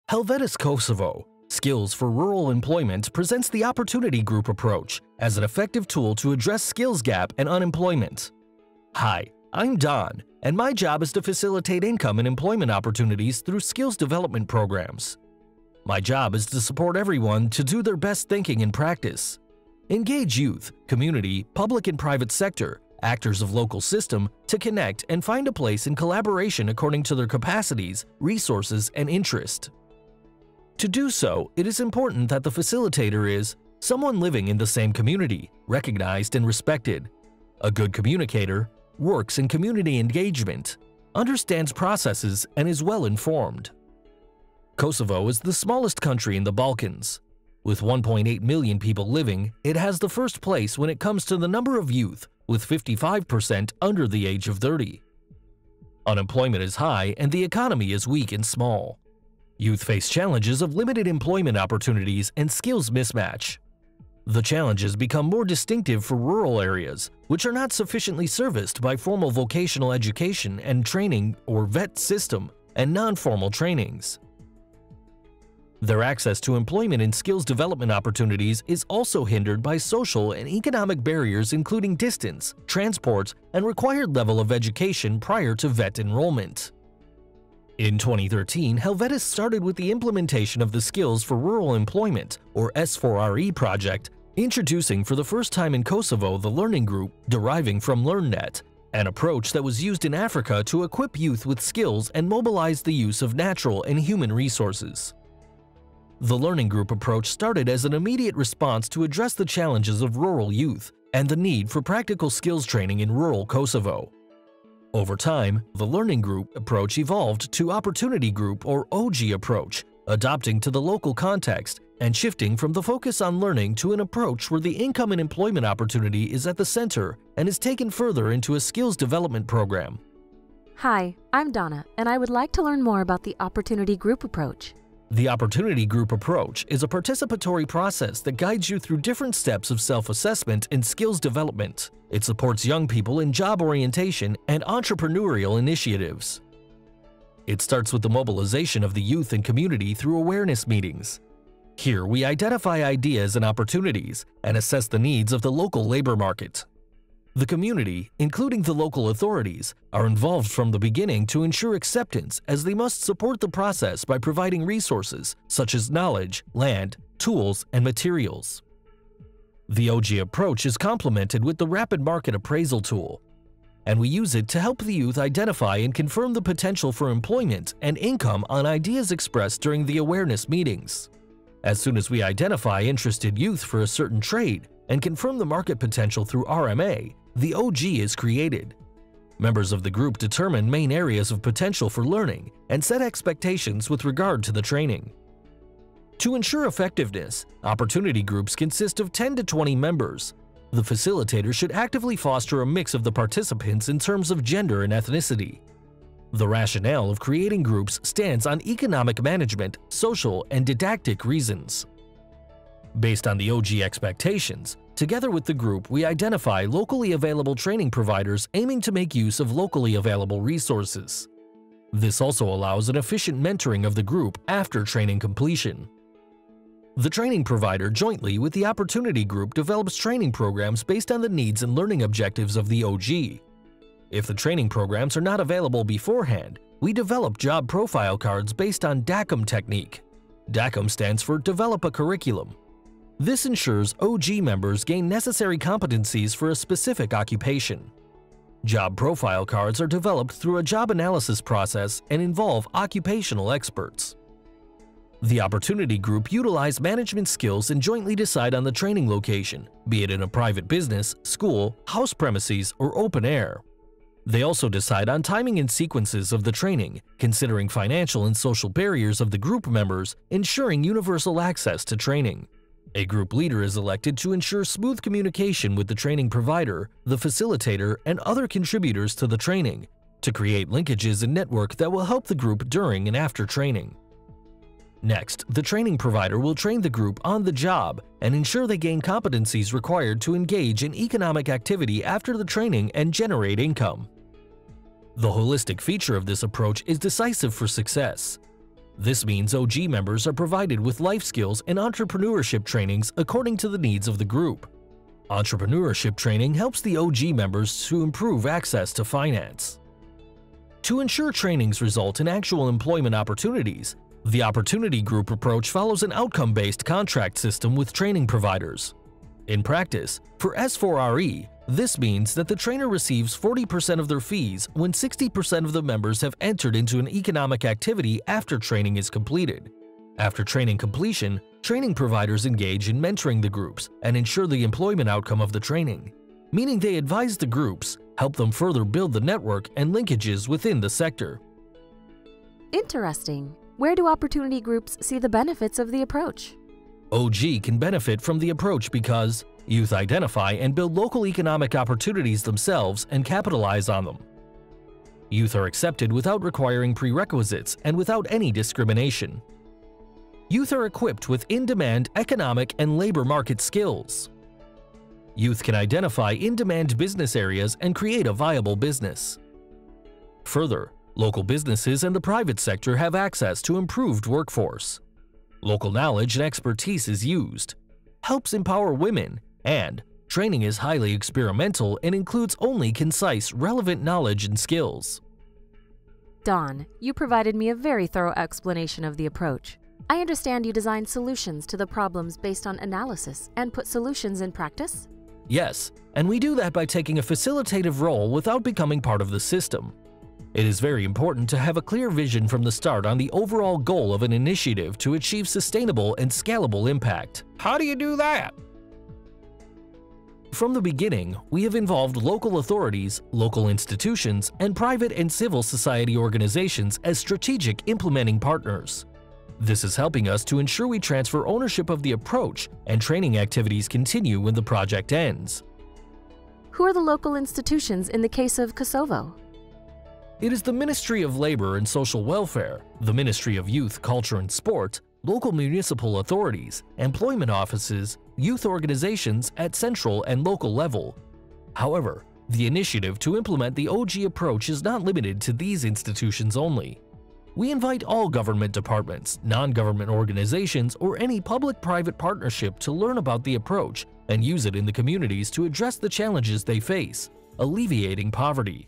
Helvetas Kosovo, Skills for Rural Employment presents the Opportunity Group approach as an effective tool to address skills gap and unemployment. Hi, I'm Don, and my job is to facilitate income and employment opportunities through skills development programs. My job is to support everyone to do their best thinking and practice. Engage youth, community, public and private sector, actors of local system to connect and find a place in collaboration according to their capacities, resources, and interest. To do so, it is important that the facilitator is someone living in the same community, recognized and respected, a good communicator, works in community engagement, understands processes, and is well informed. Kosovo is the smallest country in the Balkans. With 1.8 million people living, it has the first place when it comes to the number of youth, with 55% under the age of 30. Unemployment is high and the economy is weak and small. Youth face challenges of limited employment opportunities and skills mismatch. The challenges become more distinctive for rural areas, which are not sufficiently serviced by formal vocational education and training or VET system and non-formal trainings. Their access to employment and skills development opportunities is also hindered by social and economic barriers including distance, transport, and required level of education prior to VET enrollment. In 2013, Helvetas started with the implementation of the Skills for Rural Employment, or S4RE project, introducing for the first time in Kosovo the learning group deriving from LearnNet, an approach that was used in Africa to equip youth with skills and mobilize the use of natural and human resources. The learning group approach started as an immediate response to address the challenges of rural youth and the need for practical skills training in rural Kosovo. Over time, the learning group approach evolved to Opportunity Group or OG approach, adapting to the local context and shifting from the focus on learning to an approach where the income and employment opportunity is at the center and is taken further into a skills development program. Hi, I'm Donna, and I would like to learn more about the Opportunity Group approach. The Opportunity Group approach is a participatory process that guides you through different steps of self-assessment and skills development. It supports young people in job orientation and entrepreneurial initiatives. It starts with the mobilization of the youth and community through awareness meetings. Here, we identify ideas and opportunities and assess the needs of the local labor market. The community, including the local authorities, are involved from the beginning to ensure acceptance as they must support the process by providing resources such as knowledge, land, tools, and materials. The OG approach is complemented with the Rapid Market Appraisal tool, and we use it to help the youth identify and confirm the potential for employment and income on ideas expressed during the awareness meetings. As soon as we identify interested youth for a certain trade and confirm the market potential through RMA, the OG is created. Members of the group determine main areas of potential for learning and set expectations with regard to the training. To ensure effectiveness, opportunity groups consist of 10 to 20 members. The facilitator should actively foster a mix of the participants in terms of gender and ethnicity. The rationale of creating groups stands on economic management, social, and didactic reasons. Based on the OG expectations, together with the group, we identify locally available training providers aiming to make use of locally available resources. This also allows an efficient mentoring of the group after training completion. The training provider jointly with the Opportunity Group develops training programs based on the needs and learning objectives of the OG. If the training programs are not available beforehand, we develop job profile cards based on DACM technique. DACM stands for Develop a Curriculum. This ensures OG members gain necessary competencies for a specific occupation. Job profile cards are developed through a job analysis process and involve occupational experts. The Opportunity Group utilize management skills and jointly decide on the training location, be it in a private business, school, house premises, or open air. They also decide on timing and sequences of the training, considering financial and social barriers of the group members, ensuring universal access to training. A group leader is elected to ensure smooth communication with the training provider, the facilitator, and other contributors to the training, to create linkages and network that will help the group during and after training. Next, the training provider will train the group on the job and ensure they gain competencies required to engage in economic activity after the training and generate income. The holistic feature of this approach is decisive for success. This means OG members are provided with life skills and entrepreneurship trainings according to the needs of the group. Entrepreneurship training helps the OG members to improve access to finance. To ensure trainings result in actual employment opportunities, the Opportunity Group approach follows an outcome-based contract system with training providers. In practice, for S4RE, this means that the trainer receives 40% of their fees when 60% of the members have entered into an economic activity after training is completed. After training completion, training providers engage in mentoring the groups and ensure the employment outcome of the training, meaning they advise the groups, help them further build the network and linkages within the sector. Interesting. Where do opportunity groups see the benefits of the approach? OG can benefit from the approach because youth identify and build local economic opportunities themselves and capitalize on them. Youth are accepted without requiring prerequisites and without any discrimination. Youth are equipped with in-demand economic and labor market skills. Youth can identify in-demand business areas and create a viable business. Further, local businesses and the private sector have access to improved workforce. Local knowledge and expertise is used, helps empower women, and training is highly experimental and includes only concise, relevant knowledge and skills. Don, you provided me a very thorough explanation of the approach. I understand you design solutions to the problems based on analysis and put solutions in practice? Yes, and we do that by taking a facilitative role without becoming part of the system. It is very important to have a clear vision from the start on the overall goal of an initiative to achieve sustainable and scalable impact. How do you do that? From the beginning, we have involved local authorities, local institutions, and private and civil society organizations as strategic implementing partners. This is helping us to ensure we transfer ownership of the approach and training activities continue when the project ends. Who are the local institutions in the case of Kosovo? It is the Ministry of Labor and Social Welfare, the Ministry of Youth, Culture and Sport, local municipal authorities, employment offices, youth organizations at central and local level. However, the initiative to implement the OG approach is not limited to these institutions only. We invite all government departments, non-government organizations, or any public-private partnership to learn about the approach and use it in the communities to address the challenges they face, alleviating poverty.